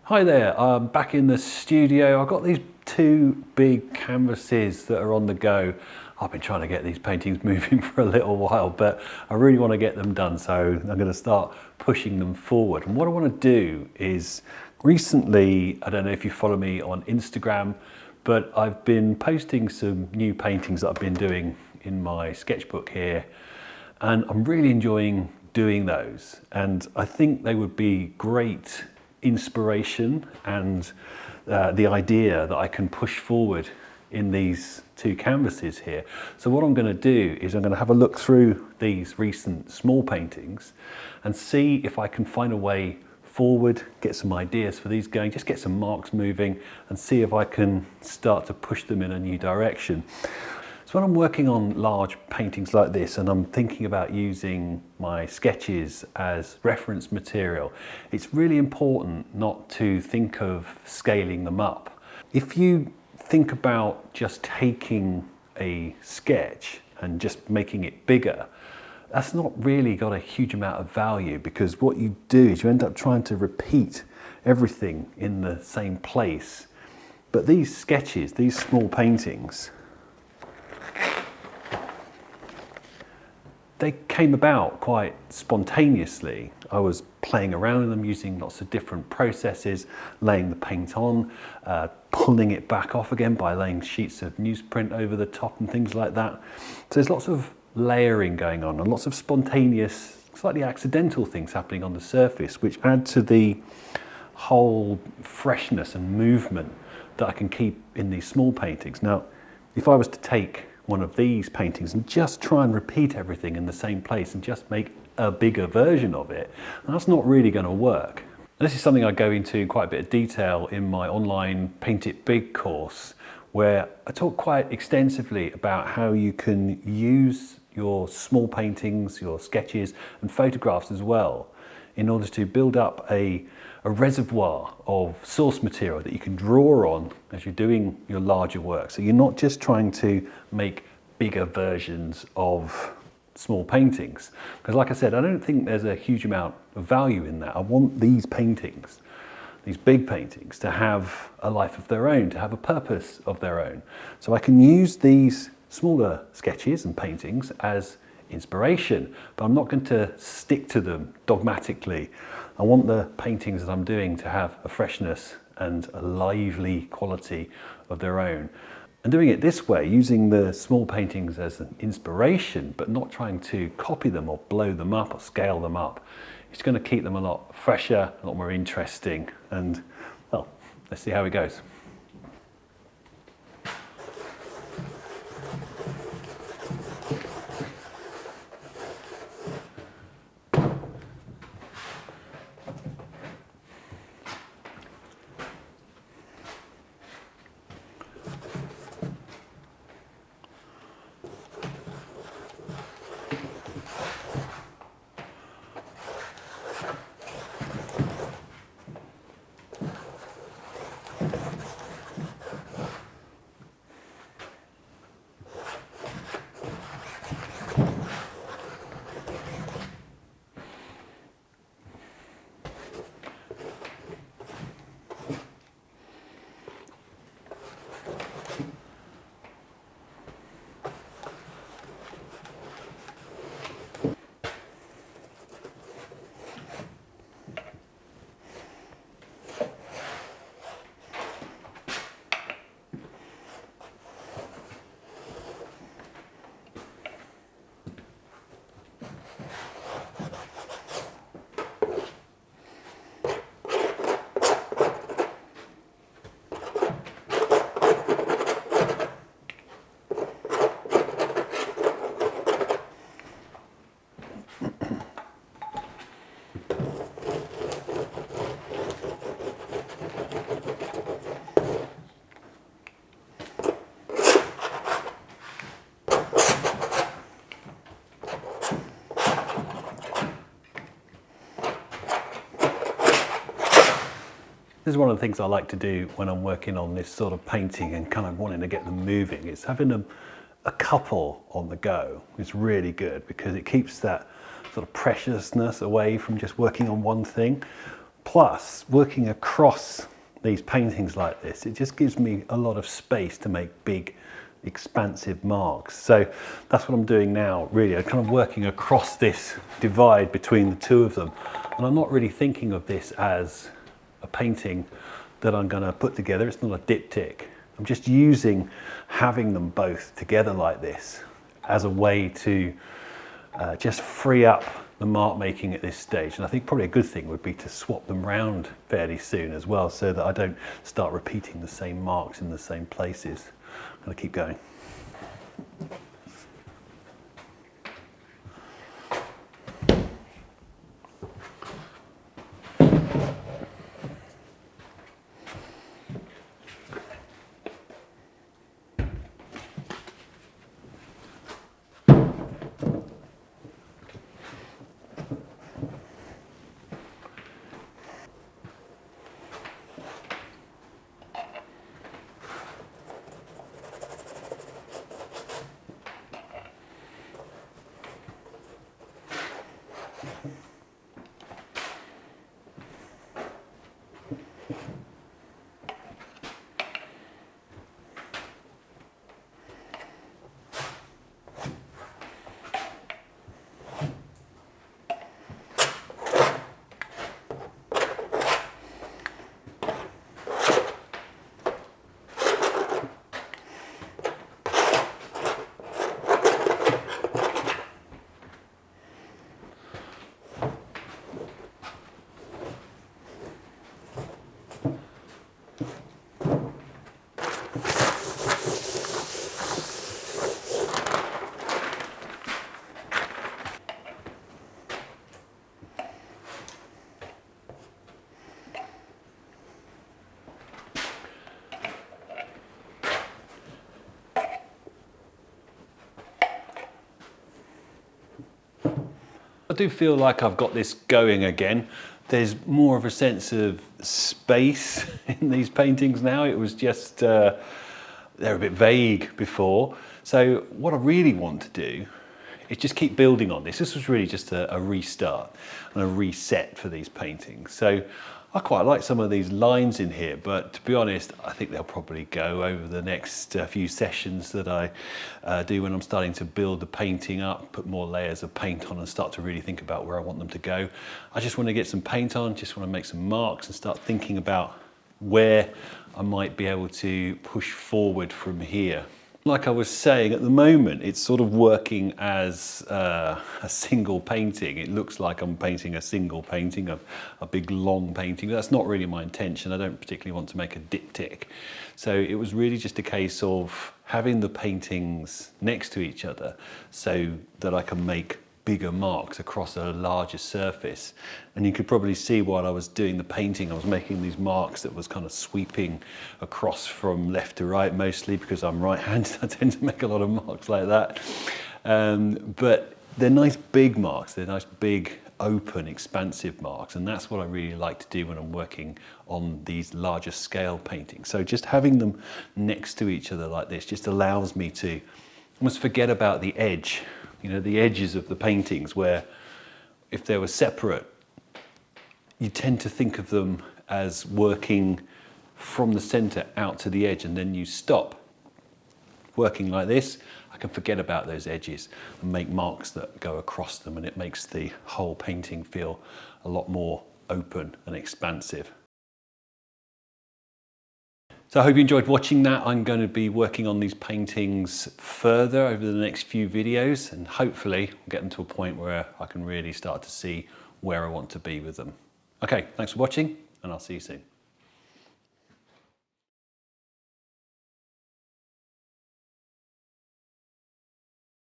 Hi there, I'm back in the studio. I've got these two big canvases that are on the go. I've been trying to get these paintings moving for a little while, but I really want to get them done, so I'm going to start pushing them forward. And what I want to do is, recently, I don't know if you follow me on Instagram, but I've been posting some new paintings that I've been doing in my sketchbook here, and I'm really enjoying doing those. And I think they would be great inspiration and the idea that I can push forward in these two canvases here. So what I'm going to do is I'm going to have a look through these recent small paintings and see if I can find a way forward, get some ideas for these going, just get some marks moving and see if I can start to push them in a new direction. So when I'm working on large paintings like this and I'm thinking about using my sketches as reference material, it's really important not to think of scaling them up. If you think about just taking a sketch and just making it bigger, that's not really got a huge amount of value, because what you do is you end up trying to repeat everything in the same place. But these sketches, these small paintings, they came about quite spontaneously. I was playing around with them using lots of different processes, laying the paint on, pulling it back off again by laying sheets of newsprint over the top and things like that. So there's lots of layering going on and lots of spontaneous, slightly accidental things happening on the surface, which add to the whole freshness and movement that I can keep in these small paintings. Now, if I was to take one of these paintings and just try and repeat everything in the same place and just make a bigger version of it, and that's not really going to work. And this is something I go into quite a bit of detail in my online Paint It Big course, where I talk quite extensively about how you can use your small paintings, your sketches and photographs as well, in order to build up a reservoir of source material that you can draw on as you're doing your larger work. So you're not just trying to make bigger versions of small paintings. Because like I said, I don't think there's a huge amount of value in that. I want these paintings, these big paintings, to have a life of their own, to have a purpose of their own. So I can use these smaller sketches and paintings as inspiration, but I'm not going to stick to them dogmatically. I want the paintings that I'm doing to have a freshness and a lively quality of their own. And doing it this way, using the small paintings as an inspiration, but not trying to copy them or blow them up or scale them up, it's going to keep them a lot fresher, a lot more interesting, and well, let's see how it goes. This is one of the things I like to do when I'm working on this sort of painting and kind of wanting to get them moving. It's having a couple on the go. It's really good because it keeps that sort of preciousness away from just working on one thing. Plus, working across these paintings like this, it just gives me a lot of space to make big, expansive marks. So that's what I'm doing now, really. I'm kind of working across this divide between the two of them. And I'm not really thinking of this as a painting that I'm going to put together. It's not a diptych. I'm just using having them both together like this as a way to just free up the mark making at this stage. And I think probably a good thing would be to swap them round fairly soon as well, so that I don't start repeating the same marks in the same places. I'm going to keep going. I do feel like I've got this going again. There's more of a sense of space in these paintings now. It was just, they're a bit vague before. So what I really want to do is just keep building on this. This was really just a restart and a reset for these paintings. So I quite like some of these lines in here, but to be honest, I think they'll probably go over the next few sessions that I do when I'm starting to build the painting up, put more layers of paint on and start to really think about where I want them to go. I just want to get some paint on, just want to make some marks and start thinking about where I might be able to push forward from here. Like I was saying, at the moment, it's sort of working as a single painting. It looks like I'm painting a single painting, a big long painting. That's not really my intention. I don't particularly want to make a diptych. So it was really just a case of having the paintings next to each other so that I can make bigger marks across a larger surface. And you could probably see while I was doing the painting, I was making these marks that was kind of sweeping across from left to right, mostly because I'm right-handed. I tend to make a lot of marks like that. But they're nice big marks. They're nice big, open, expansive marks. And that's what I really like to do when I'm working on these larger scale paintings. So just having them next to each other like this just allows me to almost forget about the edge. You know, the edges of the paintings, where if they were separate, you tend to think of them as working from the center out to the edge, and then you stop. Working like this, I can forget about those edges and make marks that go across them, and it makes the whole painting feel a lot more open and expansive. So I hope you enjoyed watching that. I'm going to be working on these paintings further over the next few videos, and hopefully we'll get them to a point where I can really start to see where I want to be with them. Okay, thanks for watching, and I'll see you soon.